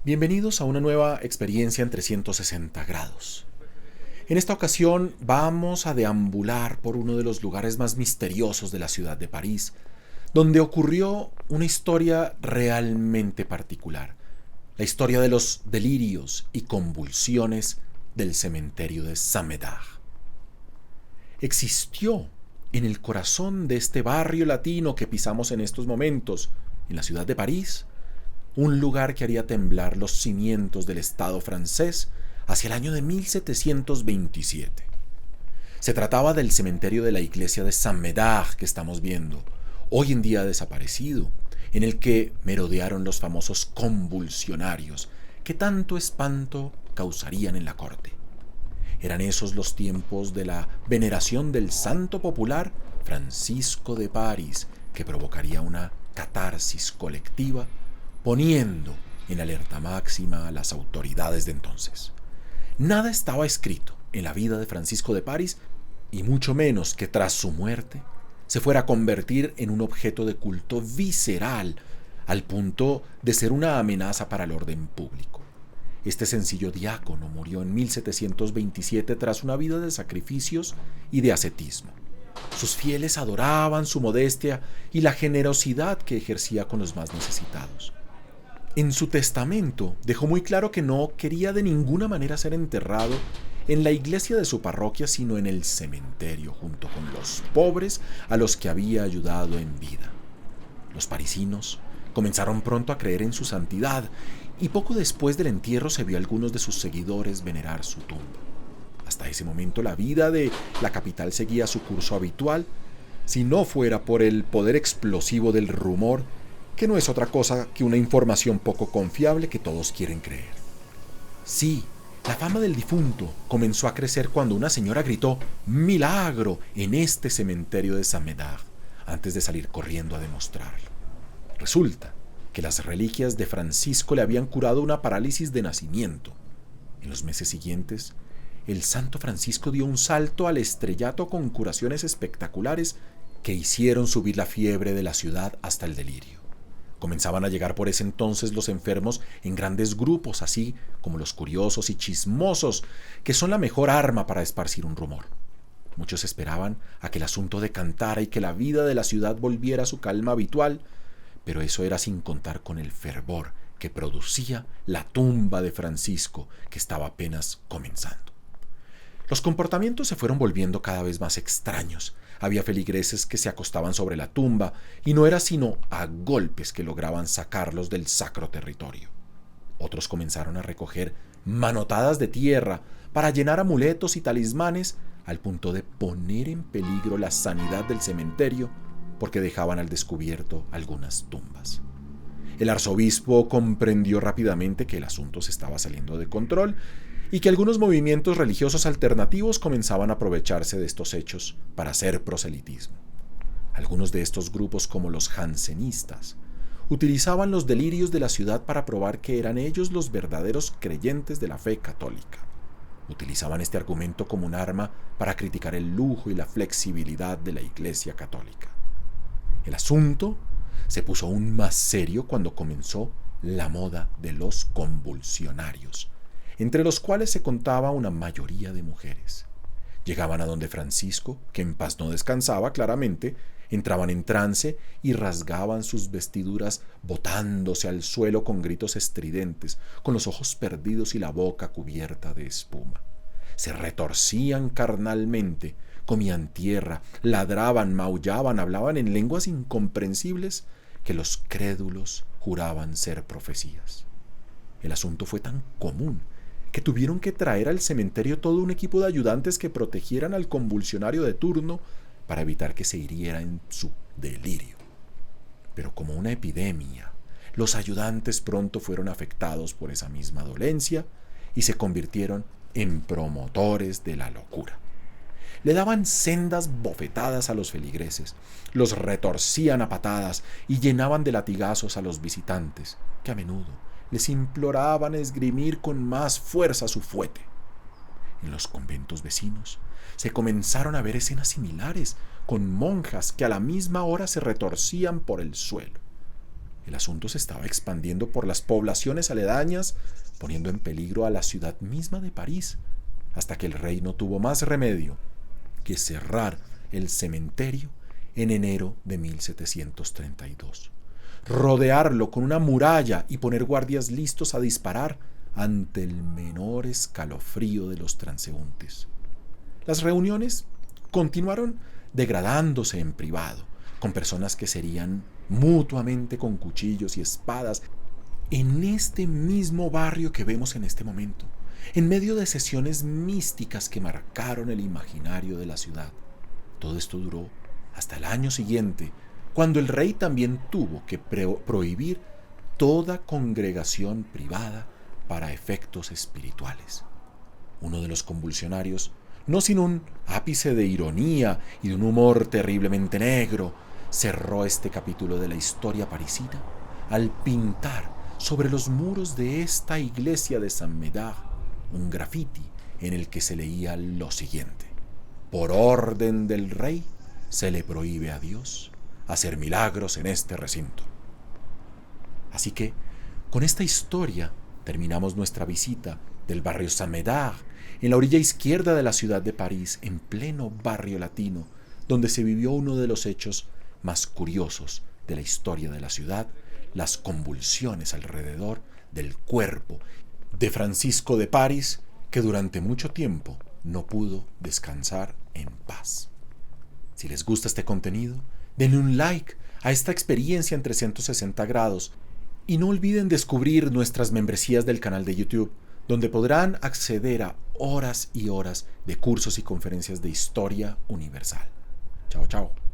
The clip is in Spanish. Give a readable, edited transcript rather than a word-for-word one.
Bienvenidos a una nueva experiencia en 360 grados. En esta ocasión vamos a deambular por uno de los lugares más misteriosos de la ciudad de París, donde ocurrió una historia realmente particular, la historia de los delirios y convulsiones del cementerio de Saint-Médard. Existió en el corazón de este barrio latino que pisamos en estos momentos, en la ciudad de París, un lugar que haría temblar los cimientos del Estado francés hacia el año de 1727. Se trataba del cementerio de la iglesia de Saint-Médard que estamos viendo, hoy en día desaparecido, en el que merodearon los famosos convulsionarios que tanto espanto causarían en la corte. Eran esos los tiempos de la veneración del santo popular Francisco de París, que provocaría una catarsis colectiva, poniendo en alerta máxima a las autoridades de entonces. Nada estaba escrito en la vida de Francisco de París, y mucho menos que tras su muerte se fuera a convertir en un objeto de culto visceral, al punto de ser una amenaza para el orden público. Este sencillo diácono murió en 1727 tras una vida de sacrificios y de ascetismo. Sus fieles adoraban su modestia y la generosidad que ejercía con los más necesitados. En su testamento dejó muy claro que no quería de ninguna manera ser enterrado en la iglesia de su parroquia, sino en el cementerio, junto con los pobres a los que había ayudado en vida. Los parisinos comenzaron pronto a creer en su santidad, y poco después del entierro se vio a algunos de sus seguidores venerar su tumba. Hasta ese momento la vida de la capital seguía su curso habitual, si no fuera por el poder explosivo del rumor, que no es otra cosa que una información poco confiable que todos quieren creer. Sí, la fama del difunto comenzó a crecer cuando una señora gritó «¡Milagro!» en este cementerio de Saint-Médard, antes de salir corriendo a demostrarlo. Resulta que las reliquias de Francisco le habían curado una parálisis de nacimiento. En los meses siguientes, el santo Francisco dio un salto al estrellato con curaciones espectaculares que hicieron subir la fiebre de la ciudad hasta el delirio. Comenzaban a llegar por ese entonces los enfermos en grandes grupos, así como los curiosos y chismosos, que son la mejor arma para esparcir un rumor. Muchos esperaban a que el asunto decantara y que la vida de la ciudad volviera a su calma habitual, pero eso era sin contar con el fervor que producía la tumba de Francisco, que estaba apenas comenzando. Los comportamientos se fueron volviendo cada vez más extraños. Había feligreses que se acostaban sobre la tumba, y no era sino a golpes que lograban sacarlos del sacro territorio. Otros comenzaron a recoger manotadas de tierra para llenar amuletos y talismanes, al punto de poner en peligro la sanidad del cementerio, porque dejaban al descubierto algunas tumbas. El arzobispo comprendió rápidamente que el asunto se estaba saliendo de control y que algunos movimientos religiosos alternativos comenzaban a aprovecharse de estos hechos para hacer proselitismo. Algunos de estos grupos, como los jansenistas, utilizaban los delirios de la ciudad para probar que eran ellos los verdaderos creyentes de la fe católica. Utilizaban este argumento como un arma para criticar el lujo y la flexibilidad de la Iglesia católica. El asunto se puso aún más serio cuando comenzó la moda de los convulsionarios, entre los cuales se contaba una mayoría de mujeres. Llegaban a donde Francisco, que en paz no descansaba claramente, entraban en trance y rasgaban sus vestiduras botándose al suelo con gritos estridentes, con los ojos perdidos y la boca cubierta de espuma. Se retorcían carnalmente, comían tierra, ladraban, maullaban, hablaban en lenguas incomprensibles que los crédulos juraban ser profecías. El asunto fue tan común que tuvieron que traer al cementerio todo un equipo de ayudantes que protegieran al convulsionario de turno para evitar que se hiriera en su delirio. Pero como una epidemia, los ayudantes pronto fueron afectados por esa misma dolencia y se convirtieron en promotores de la locura. Le daban sendas bofetadas a los feligreses, los retorcían a patadas y llenaban de latigazos a los visitantes, que a menudo les imploraban esgrimir con más fuerza su fuete. En los conventos vecinos se comenzaron a ver escenas similares, con monjas que a la misma hora se retorcían por el suelo. El asunto se estaba expandiendo por las poblaciones aledañas, poniendo en peligro a la ciudad misma de París, hasta que el rey no tuvo más remedio que cerrar el cementerio en enero de 1732, rodearlo con una muralla y poner guardias listos a disparar ante el menor escalofrío de los transeúntes. Las reuniones continuaron degradándose en privado, con personas que serían mutuamente con cuchillos y espadas, en este mismo barrio que vemos en este momento, en medio de sesiones místicas que marcaron el imaginario de la ciudad. Todo esto duró hasta el año siguiente, cuando el rey también tuvo que prohibir toda congregación privada para efectos espirituales. Uno de los convulsionarios, no sin un ápice de ironía y de un humor terriblemente negro, cerró este capítulo de la historia parisina al pintar sobre los muros de esta iglesia de Saint-Médard un grafiti en el que se leía lo siguiente: por orden del rey se le prohíbe a Dios hacer milagros en este recinto. Así que, con esta historia terminamos nuestra visita del barrio Saint-Médard, en la orilla izquierda de la ciudad de París, en pleno barrio latino, donde se vivió uno de los hechos más curiosos de la historia de la ciudad, las convulsiones alrededor del cuerpo de Francisco de París, que durante mucho tiempo no pudo descansar en paz. Si les gusta este contenido, denle un like a esta experiencia en 360 grados y no olviden descubrir nuestras membresías del canal de YouTube, donde podrán acceder a horas y horas de cursos y conferencias de historia universal. Chao, chao.